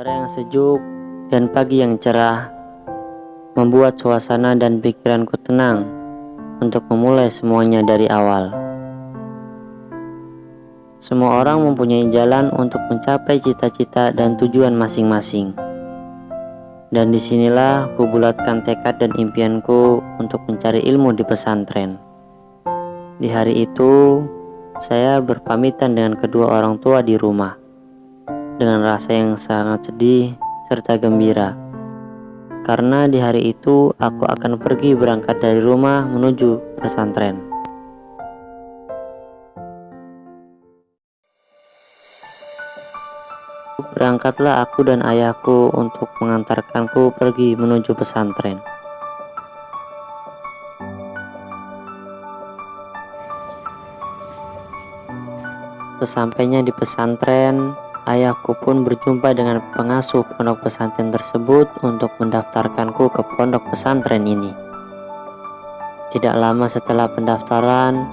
Udara yang sejuk dan pagi yang cerah membuat suasana dan pikiranku tenang untuk memulai semuanya dari awal. Semua orang mempunyai jalan untuk mencapai cita-cita dan tujuan masing-masing. Dan disinilah ku bulatkan tekad dan impianku untuk mencari ilmu di pesantren. Di hari itu, saya berpamitan dengan kedua orang tua di rumah, dengan rasa yang sangat sedih serta gembira. Karena di hari itu aku akan pergi berangkat dari rumah menuju pesantren. Berangkatlah aku dan ayahku untuk mengantarkanku pergi menuju pesantren. Sesampainya di pesantren, ayahku pun berjumpa dengan pengasuh pondok pesantren tersebut untuk mendaftarkanku ke pondok pesantren ini. Tidak lama setelah pendaftaran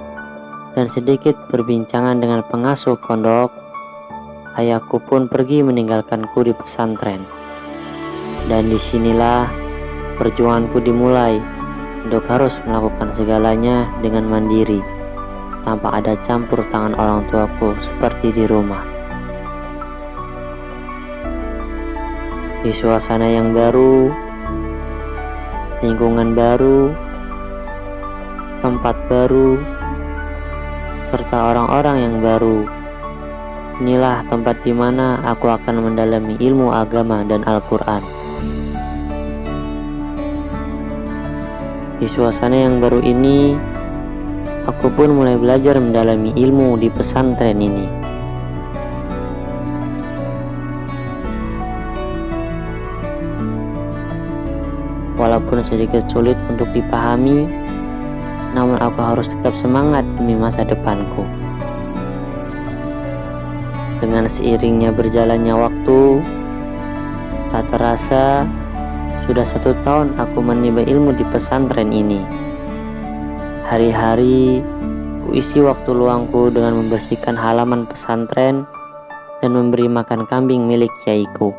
dan sedikit perbincangan dengan pengasuh pondok, ayahku pun pergi meninggalkanku di pesantren. Dan disinilah perjuanganku dimulai untuk harus melakukan segalanya dengan mandiri, tanpa ada campur tangan orang tuaku seperti di rumah. Di suasana yang baru, lingkungan baru, tempat baru, serta orang-orang yang baru, inilah tempat di mana aku akan mendalami ilmu agama dan Al-Quran. Di suasana yang baru ini, aku pun mulai belajar mendalami ilmu di pesantren ini. Walaupun sedikit sulit untuk dipahami, namun aku harus tetap semangat demi masa depanku. Dengan seiringnya berjalannya waktu, tak terasa sudah 1 tahun aku menimba ilmu di pesantren ini. Hari-hari ku isi waktu luangku dengan membersihkan halaman pesantren dan memberi makan kambing milik kiaiku.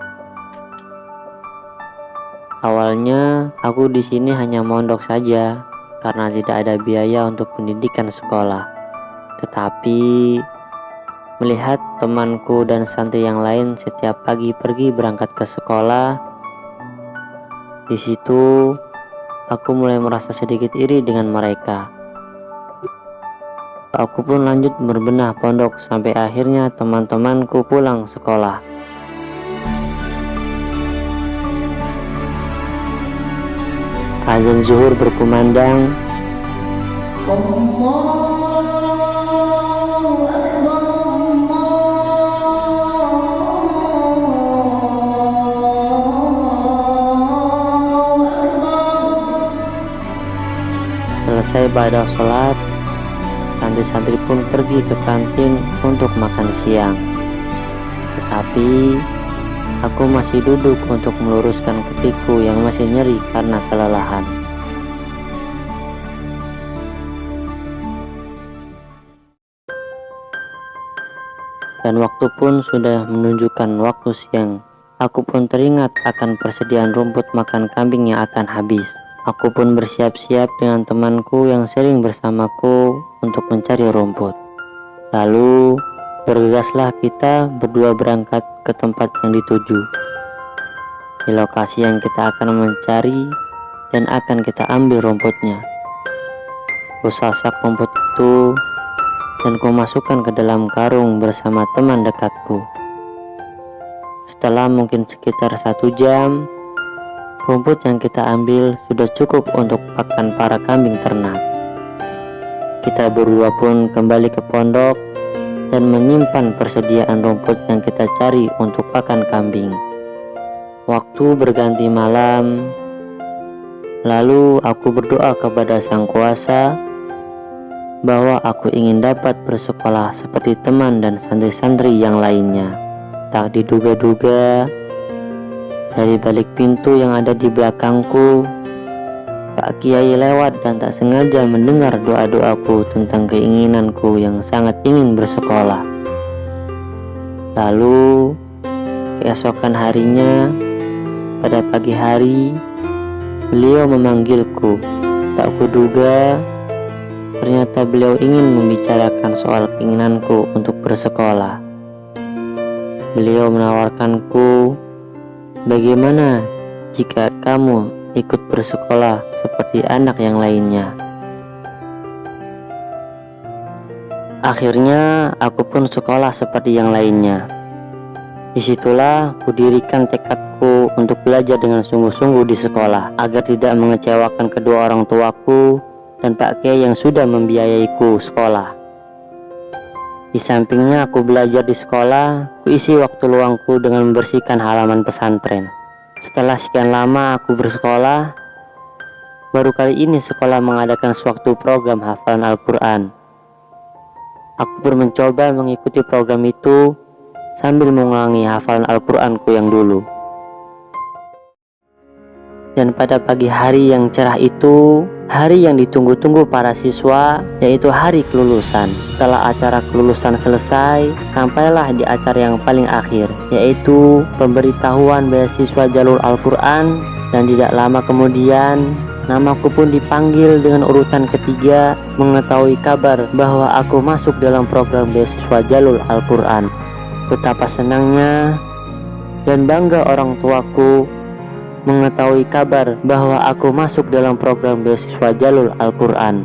Awalnya aku di sini hanya mondok saja karena tidak ada biaya untuk pendidikan sekolah. Tetapi melihat temanku dan santri yang lain setiap pagi pergi berangkat ke sekolah, di situ aku mulai merasa sedikit iri dengan mereka. Aku pun lanjut berbenah pondok sampai akhirnya teman-temanku pulang sekolah. Azan zuhur berkumandang. Selesai pada sholat, santri-santri pun pergi ke kantin untuk makan siang. Tetapi aku masih duduk untuk meluruskan kakiku yang masih nyeri karena kelelahan. Dan waktu pun sudah menunjukkan waktu siang. Aku pun teringat akan persediaan rumput makan kambing yang akan habis. Aku pun bersiap-siap dengan temanku yang sering bersamaku untuk mencari rumput. Lalu bergegaslah kita berdua berangkat ke tempat yang dituju. Di lokasi yang kita akan mencari dan akan kita ambil rumputnya. Ku sasak rumput itu dan ku masukkan ke dalam karung bersama teman dekatku. Setelah mungkin sekitar 1 jam, rumput yang kita ambil sudah cukup untuk pakan para kambing ternak. Kita berdua pun kembali ke pondok dan menyimpan persediaan rumput yang kita cari untuk pakan kambing. Waktu berganti malam, lalu aku berdoa kepada Sang Kuasa bahwa aku ingin dapat bersekolah seperti teman dan santri-santri yang lainnya. Tak diduga-duga, dari balik pintu yang ada di belakangku, Pak Kiai lewat dan tak sengaja mendengar doa-doaku tentang keinginanku yang sangat ingin bersekolah. Lalu Keesokan harinya, pada pagi hari, beliau memanggilku. Tak kuduga, ternyata beliau ingin membicarakan soal keinginanku untuk bersekolah. Beliau menawarkanku, bagaimana jika kamu ikut bersekolah seperti anak yang lainnya? Akhirnya aku pun sekolah seperti yang lainnya. Disitulah kudirikan tekadku untuk belajar dengan sungguh-sungguh di sekolah, agar tidak mengecewakan kedua orang tuaku dan Pak Kiai yang sudah membiayaiku sekolah. Di sampingnya aku belajar di sekolah, kuisi waktu luangku dengan membersihkan halaman pesantren. Setelah sekian lama aku bersekolah, baru kali ini sekolah mengadakan suatu program hafalan Al-Quran. Aku pun mencoba mengikuti program itu sambil mengulangi hafalan Al-Quranku yang dulu. Dan pada pagi hari yang cerah itu, hari yang ditunggu-tunggu para siswa, yaitu hari kelulusan. Setelah acara kelulusan selesai, sampailah di acara yang paling akhir, yaitu pemberitahuan beasiswa jalur Al-Quran. Dan tidak lama kemudian, namaku pun dipanggil dengan urutan ketiga, mengetahui kabar bahwa aku masuk dalam program beasiswa jalur Al-Quran. Betapa senangnya dan bangga orang tuaku mengetahui kabar bahwa aku masuk dalam program beasiswa jalur Al-Quran.